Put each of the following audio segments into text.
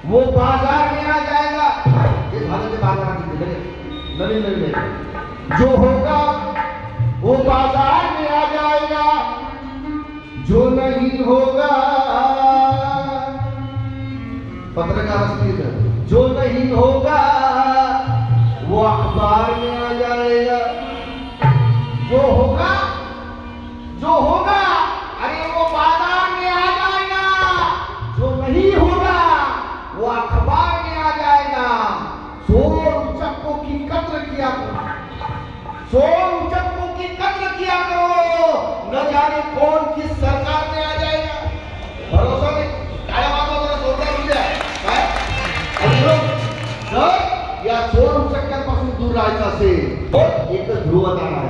वो बाजार में आ जाएगा। ये भारत के बाजार में लगे नवीन नवीन जो होगा वो बाजार में आ जाएगा, जो नहीं होगा पत्रकार असली जो नहीं होगा वो अखबार में आ जाएगा। जो होगा अरे वो बाजार में आ जाएगा, जो नहीं होगा वो अखबार में आ जाएगा। सोचकों की कद्र किया करो, सोचकों की कद्र किया करो, न जाने कौन किस सरकार में आ जाएगा। भरोसा नहीं काय वाजवताना सोडता म्हणजे काय जर या चोर चक्क्यांपासून दूर राहायचं असेल तर एकच ध्रुवतारा आहे,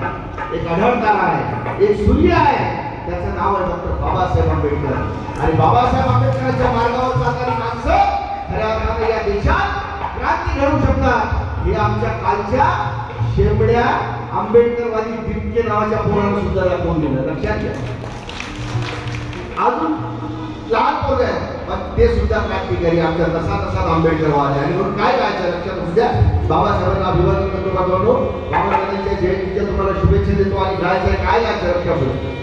एक आढळतारा आहे, एक सूर्य आहे, त्याचं नाव आहे डॉक्टर बाबासाहेब आंबेडकर। आणि बाबासाहेब आंबेडकरांच्या मार्गावर जाणारी माणसं खऱ्या अर्थाने या देशात क्रांती घडवू शकतात। हे आमच्या कालच्या शेंबड्या आंबेडकरवादी दिपके नावाच्या पोरानं सुद्धा दाखवून दिलं, लक्षात घ्या। अजून लहान पोरं आहे पण ते सुद्धा क्रांतिकारी आमच्या तसा आंबेडकरवाद आहे। आणि म्हणून काय करायचं लक्षात असू द्या, बाबासाहेबांना अभिवादन करतो बाबांनो, बाबासाहेबांच्या जयंतीच्या तुम्हाला शुभेच्छा देतो। आणि गायचं काय गायचं लक्षात असू द्या।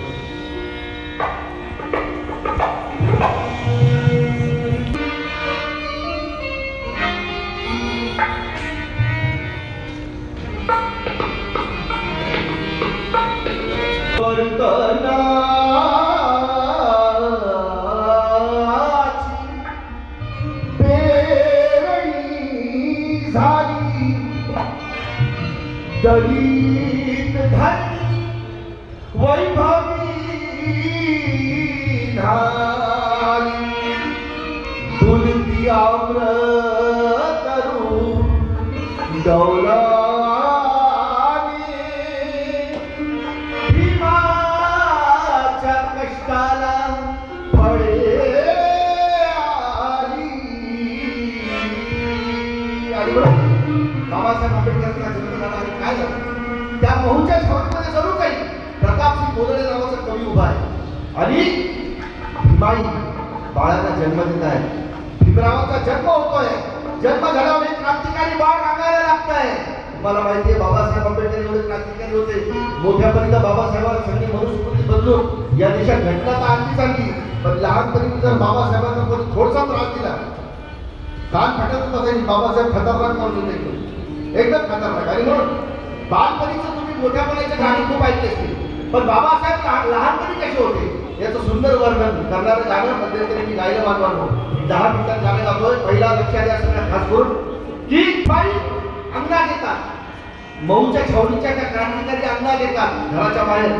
दलित धनी वैभवी धारी दुलती अमृत रूप डौलाने भीमाच्या कष्टाला फळे आली। आणि बाबासाहेब आंबेडकरांचा जन्म झाला आणि काय झालं त्या महूच्या छावणीमध्ये जरूर काही प्रतापसिंह बोधडे नावाचा कवी उभा आहे आणि भीमाई बाळाला जन्म देत आहे। भीमरावाचा जन्म होतोय, जन्म झाल्यावर एक क्रांतिकारी बाळ रांगायला लागत आहे। तुम्हाला माहिती आहे बाबासाहेब आंबेडकर एवढे क्रांतिकारी होते, मोठ्यापर्यंत बाबासाहेबांना सगळी मनुस्मृती बदलून या देशात घटना तर आणलीच आणली, पण लहानपणी जर बाबासाहेबांना कोणी थोडासा त्रास दिला कान फाटत असेल। बाबासाहेब खतरनाक माणूस होते, एकदम खतरनाक। आणि म्हणून बालपणीचं तुम्ही मोठ्यापणाच्या गाणी खूप ऐकली असतील, पण बाबासाहेब लहानपणी कसे होते याचं सुंदर वर्णन करणारं गाणं मध्यंतरी मी गायला मानवानो 10 मिनिटात गाणं गातोय। पहिला लक्षात द्या सगळ्यात खास करून की बाई अंगणात येतात, मऊच्या छावणीच्या त्या क्रांतिकारी अंगणात येतात घराच्या बाहेर।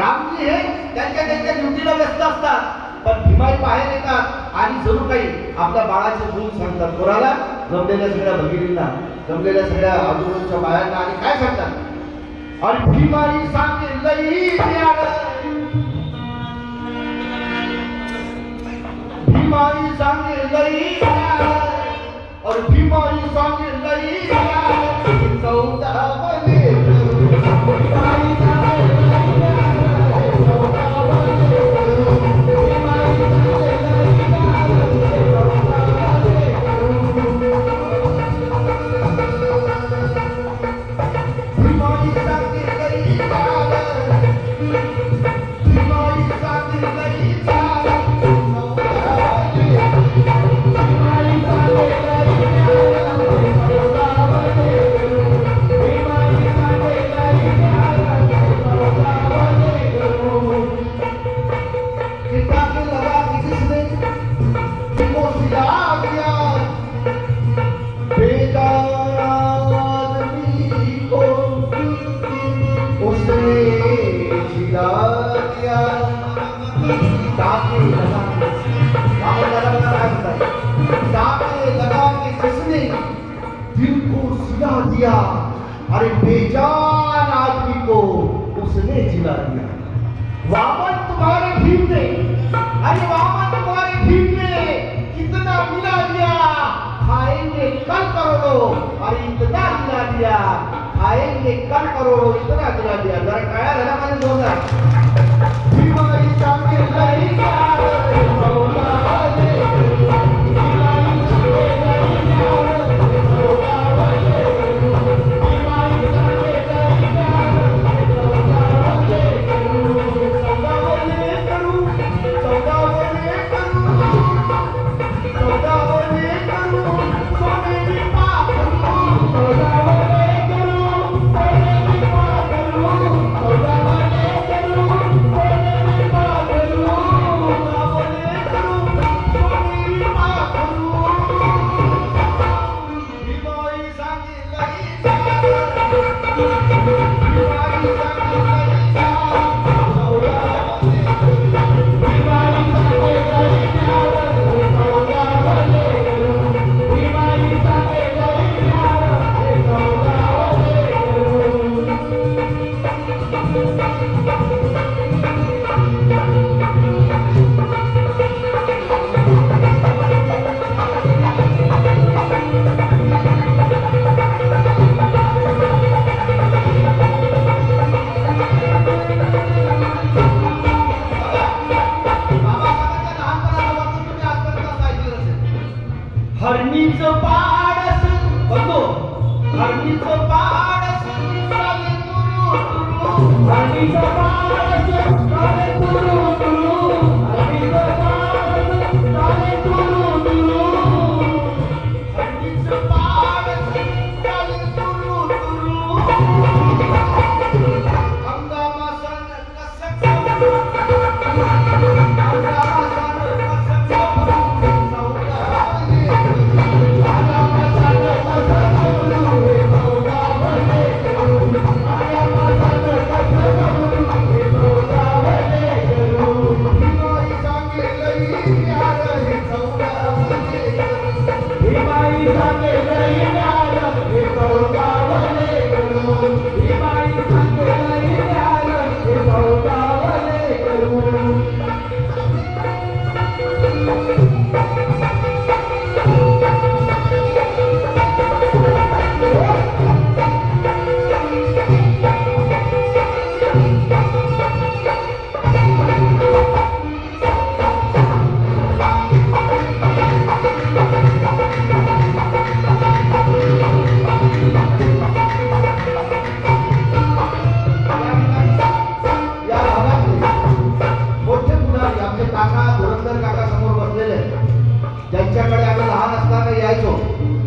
रामजी हे त्यांच्या ड्युटीला व्यस्त असतात, पण भीमाई बाहेर येतात आणि जरूर काही आपल्या बाळाचे गुण सांगतात। कोणाला? जमलेल्या सगळ्या भगिनींना, जमलेल्या सगळ्या आजूबाजूच्या बायांना। आणि काय सांगतात? आणि भीमाई सांगे लई भीमाई सांगे लई और भीमाई सांगे लई 14 बने दिया, अरे बेजान आदमी को उसने जिला दिया। वामन तुम्हारे भीम ने, अरे वामन तुम्हारे भीम ने कितना मिला दिया, खाएंगे कल करोड़ों, अरे इतना मिला दिया, खाएंगे कल करोड़ों, इतना मिला दिया। जरा काया झाला माझ्या जोरदार भीमाई सांगे लई हरणीचं पाडस बघतो हरणीचं पाडस चाले तुरु तुरु हरणीचं पाडस चाले तुरु तुरु हरणीचं पाडस चाले तुरु तुरु हरणीचं पाडस चाले तुरु तुरु अंगामासन कसक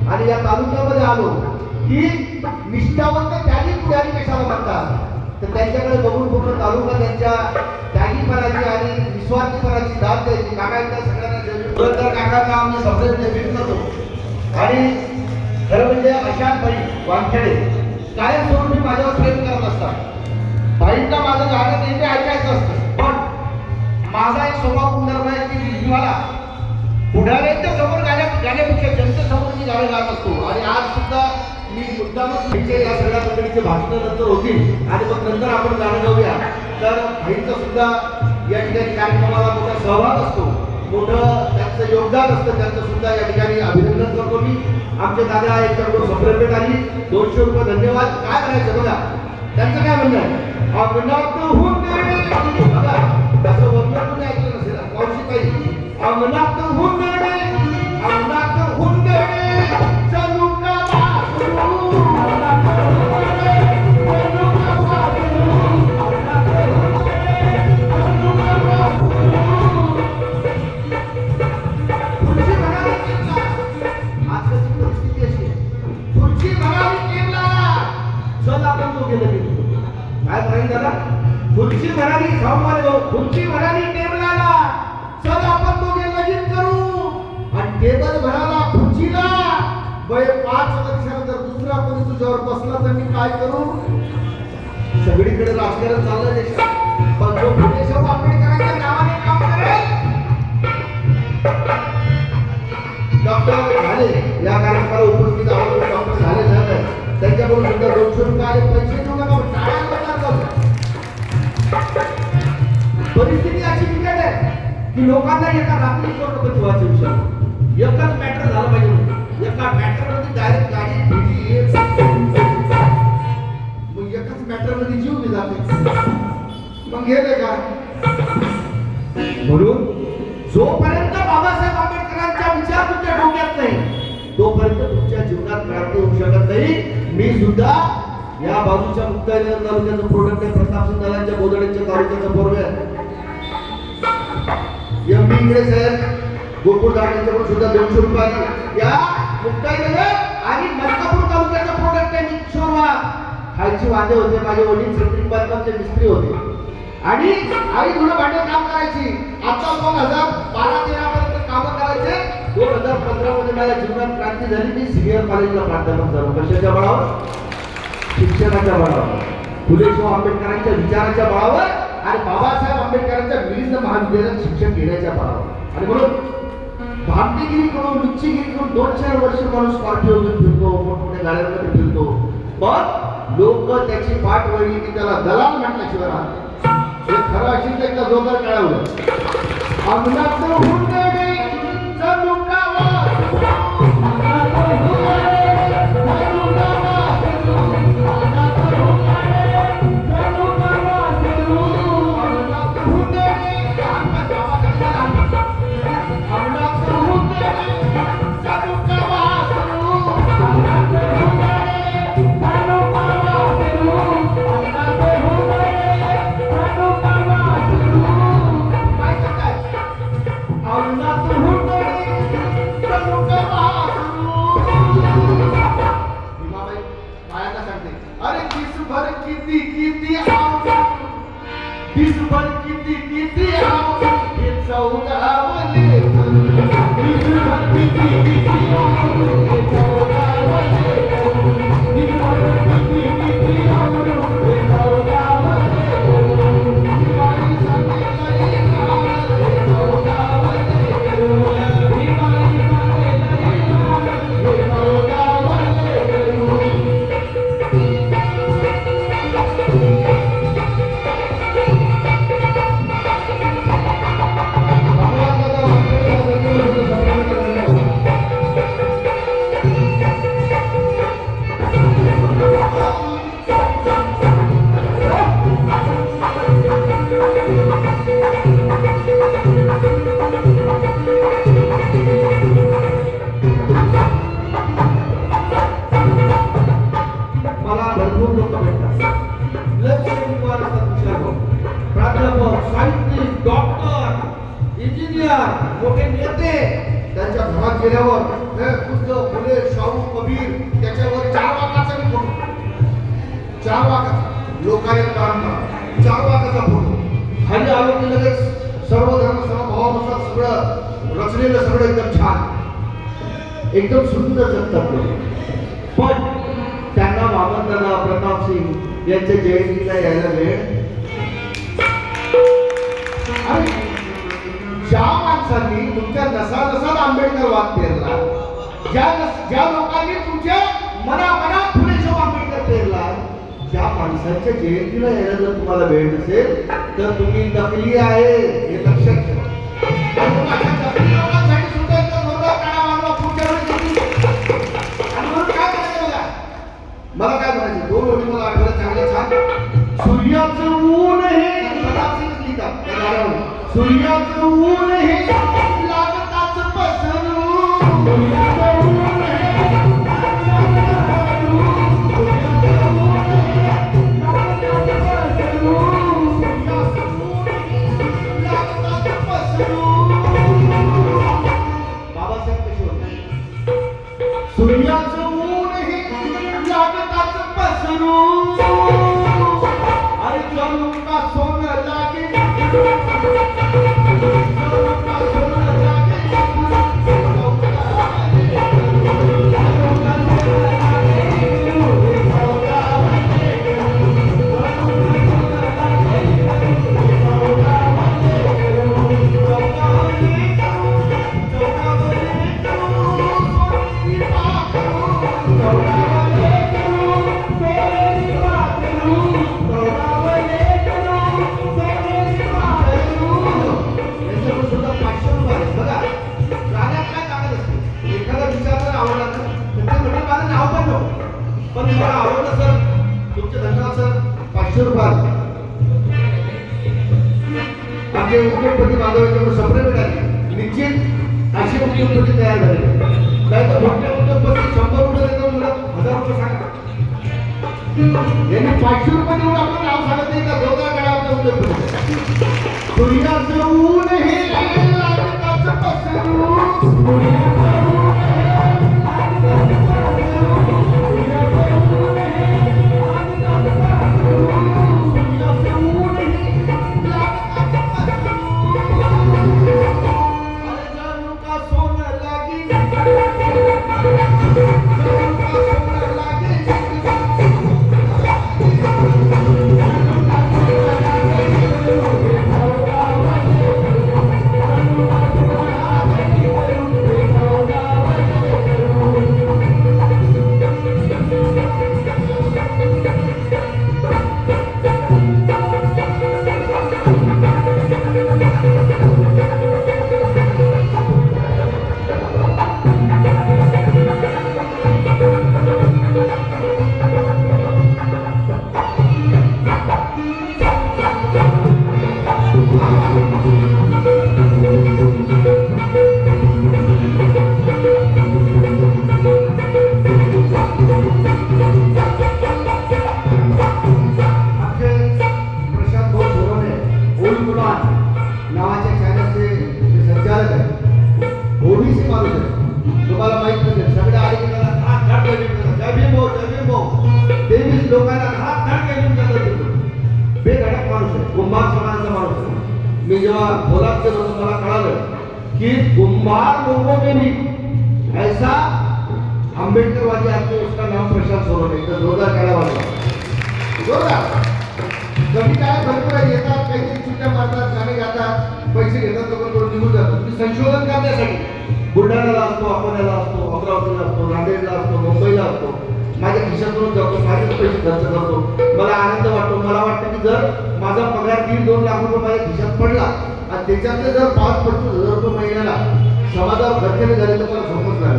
आणि या तालुक्यामध्ये आलो की निष्ठावंत त्यागी पुढारी कशाला म्हणतात तर त्यांच्याकडे बघून पूर्ण तालुका त्यांच्या त्यागीपणाची आणि निस्वार्थीपणाची दाद द्यायची. काका एकदा सगळ्यांना पुरंदर काकांना आम्ही सगळे भेट करतो आणि खरं म्हणजे अशा बाई वानखेडे कायमस्वरूपी माझ्यावर प्रेम करत असतात. बाईंना माझं गाणं नेहमी ऐकायचं असतं पण माझा एक स्वभाव गुणधर्म आहे की मला पुढाऱ्यांच्या समोर गाण्यापेक्षा जनतेसमोर मी गाणे गात असतो. आणि आज सुद्धा मी मुद्दामच या सगळ्या मंडळीचे भाषण नंतर होतील आणि मग नंतर आपण गाणं गाऊया. तर भाईंचा सुद्धा या ठिकाणी कार्यक्रमाला मोठा सहभाग असतो, मोठं त्यांचं योगदान असतं, त्यांचं सुद्धा या ठिकाणी अभिनंदन करतो मी. आमचे दादा यांच्याकडून संप्रभेट आली 200 रुपये धन्यवाद. काय करायचं बघा त्यांचं काय म्हणणं आहे अंगणात हुंदडे बघा त्याचं वंदन कोणी ऐकलं नसेल पावशी काही अंगणात हुंदडे अंगणात हुंदडे चलू का वासरू अंगणात हुंदडे चलू का वासरू अंगणात हुंदडे चलू का वासरू खुर्ची म्हणाली केला आजची परिस्थिती अशी आहे खुर्ची म्हणाली केला चल आपण तो गेलो काय म्हणाली दादा खुर्ची म्हणाली सावमारे भाऊ खुर्ची म्हणाली टेबलाला चल आपण दोघे लगीन करू आणि टेबल भराला खुर्चीला बय 5 वर्षानंतर दुसरा कोणी तुझ्यावर बसला तर मी काय करू. सगळीकडे राजकारण चाललं देशात पण जो फुलेशाह आंबेडकरांच्या नावाने काम करेल डॉक्टर झाले या कार्यक्रमाला उपस्थित आहोत डॉक्टर झाले त्यांच्याकडून सुद्धा 200 रुपये पैसे देऊ नका परिस्थिती अशी बिकट आहे की लोकांना एका रात्री कोटी व्हायचे विषय एकच मॅटर झालं पाहिजे एका मॅटर मध्ये डायरेक्ट गाडी भिडी मग एकाच मॅटर मध्ये जीव बी जाते मग गेले का. म्हणून जोपर्यंत बाबासाहेब आंबेडकरांचा विचार तुमच्या डोक्यात नाही तोपर्यंत तुमच्या जीवनात क्रांती होऊ शकत नाही. मी सुद्धा या बाजूच्या मुक्ताईनगर तालुक्याचं प्रोडक्ट आहे प्रतापसिंग दलांच्या बोदड्यांच्या तालुक्याचं पोरग आहे एम बी इंगळे साहेब गोकुळ यांच्याकडून सुद्धा 200 रुपये या मुक्ताईनगर आणि मलकापूर तालुक्याचं प्रोडक्ट आहे किशोरवा खायची वादे होते माझे वडील सेंट्रिक बांधकामचे मिस्त्री होते आणि आई धुणं भांडे काम करायची. आता 2012-13 पर्यंत काम करायचे 2015 मध्ये माझ्या जीवनात क्रांती झाली. मी सिनियर कॉलेजला प्राध्यापक झालो कशाच्या बळावर शिक्षणाच्या बळावर फुलेशाह आंबेडकरांच्या विचाराच्या बळावर आणि बाबासाहेब आंबेडकरांच्या विविध महाविद्यालयात शिक्षण घेण्याच्या बळावर. आणि म्हणून भामटेगिरी करून लुच्चीगिरी करून 2-4 वर्ष माणूस स्कॉर्पिओ घेऊन फिरतो मोठमोठ्या गाड्यांमध्ये फिरतो पण लोक त्याची पाठ वळली की त्याला दलाल म्हटल्याशिवाय राहते. हे खरं असेल तर एकदा जोरदार कळवलं अंगणात हुंदडे चलू का वासरू अंगणात हुंदडे चलू का वासरू अंगणात हुंदडे चलू का वासरू अंगणात हुंदडे अंगणात हुंदडे चलू का मोठे नेते त्यांच्या घरात गेल्यावर बुद्ध फुले शाहू कबीर त्याच्यावर 4 वाकाचा मी फोटो 4 वाकाचा लोकायत काढणार 4 वाकाचा फोटो खाली आलो की लगेच सर्व धर्म समभावानुसार सगळं रचलेलं सगळं एकदम छान एकदम सुंदर जगतात लोक पण त्यांना मामलदार प्रताप सिंग यांच्या जयंतीला यायला वेळ आणि ज्या माणसांनी तुमच्या नसानसात आंबेडकर वाद पेरला ज्या लोकांनी तुमच्या मनामनात फुले शाहू आंबेडकर पेरला त्या माणसांच्या जयंतीला यायला जर तुम्हाला वेळ नसेल तर तुम्ही नकली आहे हे लक्षात ठेवा. नकली लोकांसाठी सुद्धा इतका जोरदार काढा मारला पुढच्या वेळेस आणि म्हणून काय करायचं बघा मला काय म्हणायचं 2 ओळी मला आठवलं चांगले छान सूर्याचं ऊन हे प्रताप सिंग लिहितात सूर्याचं ऊन हे लागताच पसरू सूर्याचं ऊन हे लागताच पसरू अरे जणू का सोनं लागे पण मला आवडलं सर तुमचे धन्यवाद सर 500 रुपये आमचे उद्योगपती बांधवांच्याकडून सप्रे मिळाली निश्चित अशी उद्योगपती तयार झाले नाही तर मोठे उद्योगपती 100 रुपये देतो मला 1000 रुपये सांगा यांनी 500 रुपये देऊन आपण नाव सांगत नाही का जोरदार काढा आपल्या उद्योगपती सूर्याचं ऊन हे लागताच पसरू मी जेव्हा खोलात गेलो तो मला कळालं कि कुंभार लोगों में भी ऐसा आंबेडकरवादी आदमी उसका नाम प्रशांत सोनवणे तर जोरदार काढा वाजवा जोरदार कमी काय भरपूर येतात काहीतरी सुट्ट्या मारतात गाणे गातात पैसे घेतात लोक थोडं निघून जातात मी संशोधन करण्यासाठी बुलढाण्याला असतो अकोल्याला असतो अमरावतीला असतो नांदेडला असतो मुंबईला असतो माझ्या खिशातून जातो माझेच पैसे खर्च करतो मला आनंद वाटतो मला वाटतं की जर माझा पगार 1.5-2 लाख रुपये माझ्या खिशात पडला आणि त्याच्यातले जर 5-25 हजार रुपये महिन्याला समाजावर खर्चले झाले तर मला समज नाही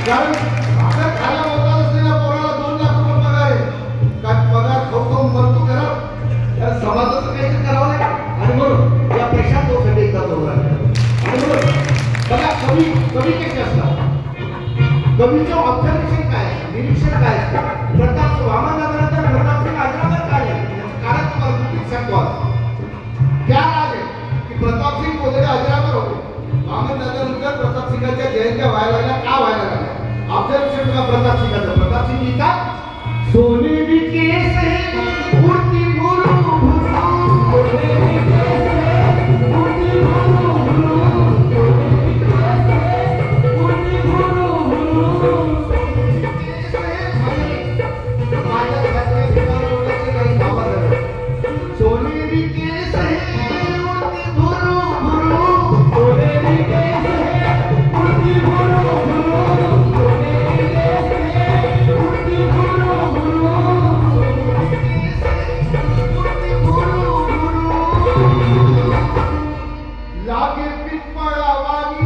कारण भाकर खायला मोठा असलेल्या पोराला 2 लाख रुपये पगार आहे काय पगार खाऊ मरतो करा या समाजाचं काहीतरी करावं लागेल आणि म्हणून या प्रशांत दोषासाठी एकदा बरोबर आणि म्हणून बघा कवी कसे असतात कवीचं ऑब्झर्वेशन काय निरीक्षण काय प्रताप वामननंतर प्रताप सिंग अजरामर काय आहे काळात तुम्हाला सांगतो क्या राज आहे की प्रताप सिंग वगैरे अजरामर सिंगाच्या जयंत्या व्हायला लागल्या का व्हायला लागल्या ऑब्झर्वेशन का प्रताप सिंगाचं प्रताप सिंग लिहितात सोनेरी केस उडती भुरू भुरू सोनेरी केस उडती भुरू भुरू उडती भुरू भुरू माझ्या घरातल्या ठिकाणी लोकांचे काही बाबा झाले सोनेरी केस उडती भुरू भुरू सोनेरी केस उडती भुरू भुरू सोनेरी केस उडती भुरू भुरू उडती भुरू भुरू लागे पिपळा वाणी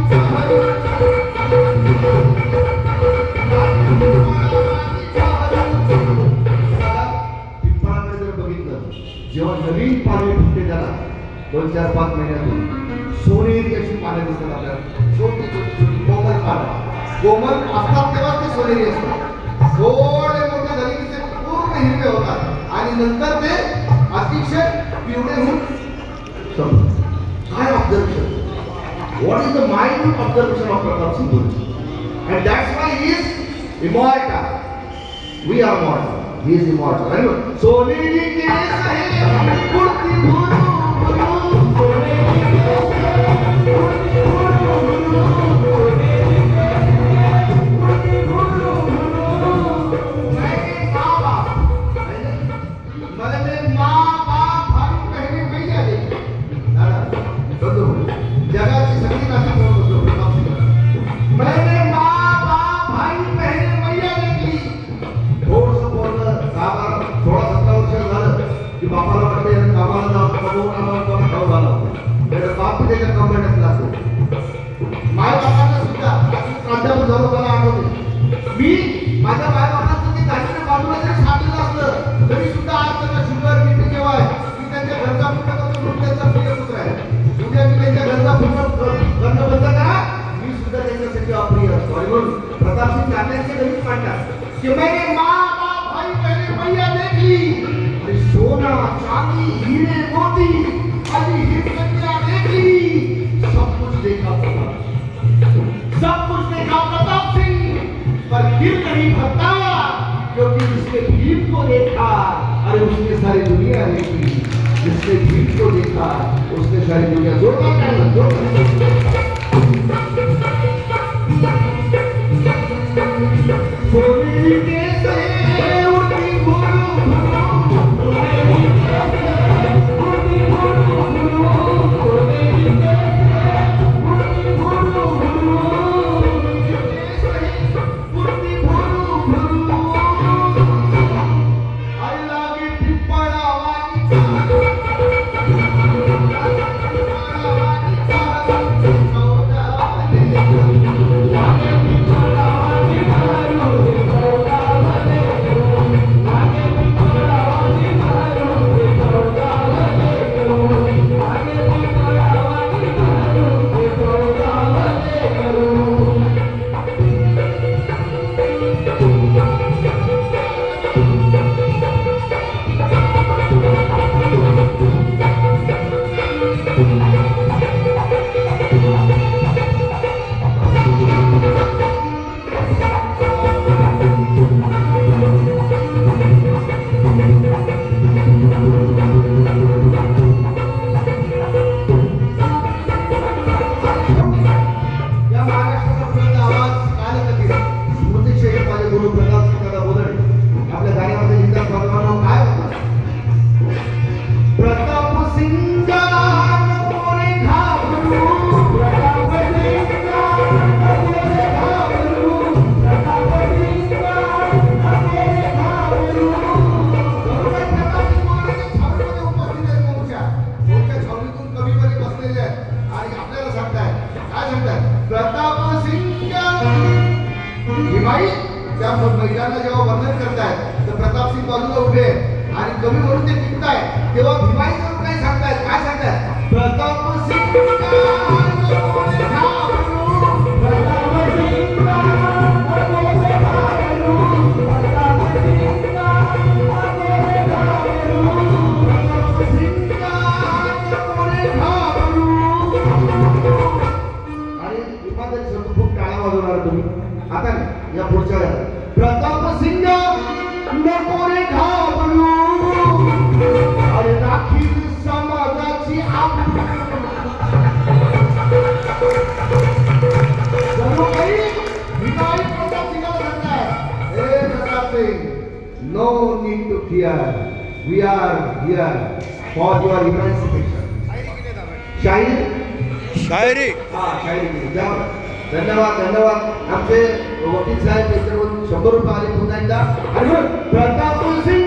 जेव्हा नवीन पाने फुटते त्याला 2-4-5 महिन्यातून सोनेरी अशी पाने दिसतात आपल्याला छोटी छोटी छोटी कोमल पानं कोमल असतात तेव्हा ते सोनेरी असतात थोडे मोठे झाले की ते पूर्ण हिरवे होतात आणि नंतर ते अतिशय पिवळे होऊन काय observation what is the minute observation of Pratap Singh and that's why he is immortal we are mortal he is immortal right soneri केस है उड़ती भुरू भुरू soneri केस है उड़ती भुरू भुरू soneri केस है उड़ती भुरू भुरू मैंने माँ बाप भाई बहने भैया देखी दादा जगाची सगळी नाती बोलत होतो मैंने माँ बाप भाई बहने भैया देखी की बापाला वाटते कामाला जाऊन कमवून आम्हाला खाऊ घाला बाप त्याच्या कमावण्यात लागतो माय बापांना सुद्धा प्राध्यापक झालो मला आठवते मी माझ्या माय बापांचं ते दाखीने बाजूला जरी सांगितलं असलं तरी सुद्धा आज त्यांना शुगर बीपी जेव्हा आहे मी त्यांच्या घरचा पूर्ण करतो म्हणून त्यांचा प्रिय पुत्र आहे उद्या मी त्यांच्या घरचा पूर्ण करणं बंद करा मी सुद्धा त्यांच्यासाठी अप्रिय असतो आणि म्हणून प्रताप सिंग गांधींचे गणित मांडतात की मैंने माँ बाप भाई बहने भैया देखी सोना चांदी हीरे मोती अली हिमकन्या देखी सब कुछ देखा प्रताप सिंह पर दिल नहीं भरता क्योंकि उसने भीम को देखा अरे उसने सारी दुनिया देखी जिसने भीम को देखा उसने सारी दुनिया सोने के से उड़ती भुरू मैदानाला जेव्हा वर्णन करतायत तर प्रताप सिंग बाजूला उभे आणि कवी म्हणून ते टिकतायत तेव्हा भीमाई करून काय सांगतायत प्रताप सिंग आणि विपादन वाजवणार तुम्ही आता नाही, या पुढच्या वेळेला प्रताप सिंग नको रे घाबरू अरे राखील समाजाची जणू काही भिकारी प्रताप सिंगाला म्हणताय हे Pratap Singh no need to fear we are here for your emancipation शायरी हा शायरी धन्यवाद धन्यवाद आमचे वकील साहेब त्यांच्याकडून 100 रुपये आले पुन्हा एकदा आणि प्रताप सिंग